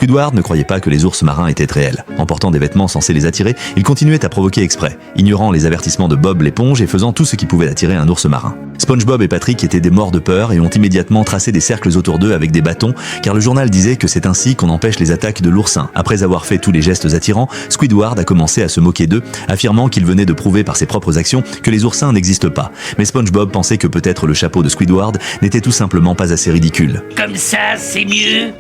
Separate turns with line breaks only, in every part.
Squidward ne croyait pas que les ours marins étaient réels. En portant des vêtements censés les attirer, il continuait à provoquer exprès, ignorant les avertissements de Bob l'éponge et faisant tout ce qui pouvait attirer un ours marin. SpongeBob et Patrick étaient des morts de peur et ont immédiatement tracé des cercles autour d'eux avec des bâtons, car le journal disait que c'est ainsi qu'on empêche les attaques de l'oursin. Après avoir fait tous les gestes attirants, Squidward a commencé à se moquer d'eux, affirmant qu'il venait de prouver par ses propres actions que les oursins n'existent pas. Mais SpongeBob pensait que peut-être le chapeau de Squidward n'était tout simplement pas assez ridicule.
Comme ça, c'est mieux.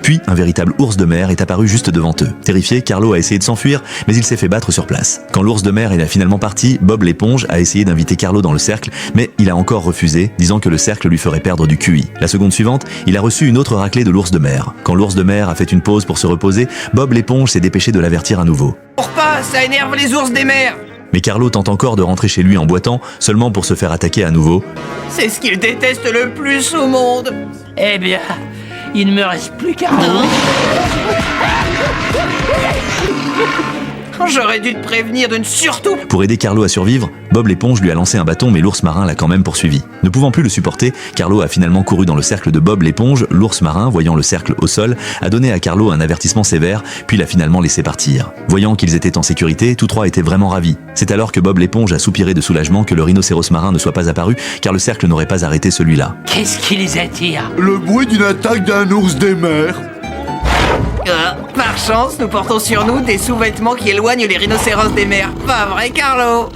Puis, un véritable ours de mer est apparu juste devant eux. Terrifié, Carlo a essayé de s'enfuir, mais il s'est fait battre sur place. Quand l'ours de mer est finalement parti, Bob l'éponge a essayé d'inviter Carlo dans le cercle, mais il a encore refusé, disant que le cercle lui ferait perdre du QI. La seconde suivante, il a reçu une autre raclée de l'ours de mer. Quand l'ours de mer a fait une pause pour se reposer, Bob l'éponge s'est dépêché de l'avertir à nouveau.
Cours pas, ça énerve les ours des mers.
Mais Carlo tente encore de rentrer chez lui en boitant, seulement pour se faire attaquer à nouveau.
C'est ce qu'ils détestent le plus au monde.
Eh bien, il ne me reste plus qu'un.
J'aurais dû te prévenir de ne surtout...
Pour aider Carlo à survivre, Bob l'éponge lui a lancé un bâton, mais l'ours marin l'a quand même poursuivi. Ne pouvant plus le supporter, Carlo a finalement couru dans le cercle de Bob l'éponge. L'ours marin, voyant le cercle au sol, a donné à Carlo un avertissement sévère, puis l'a finalement laissé partir. Voyant qu'ils étaient en sécurité, tous trois étaient vraiment ravis. C'est alors que Bob l'éponge a soupiré de soulagement que le rhinocéros marin ne soit pas apparu, car le cercle n'aurait pas arrêté celui-là.
Qu'est-ce qui les attire?
Le bruit d'une attaque d'un ours des mers.
Par chance, nous portons sur nous des sous-vêtements qui éloignent les rhinocéros des mers. Pas vrai, Carlo?